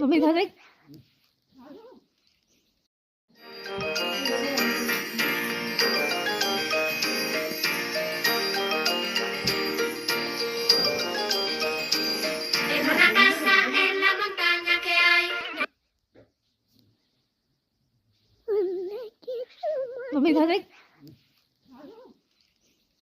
Mình thấy thích. En una casa en la montaña que hay. Mình thấy thích.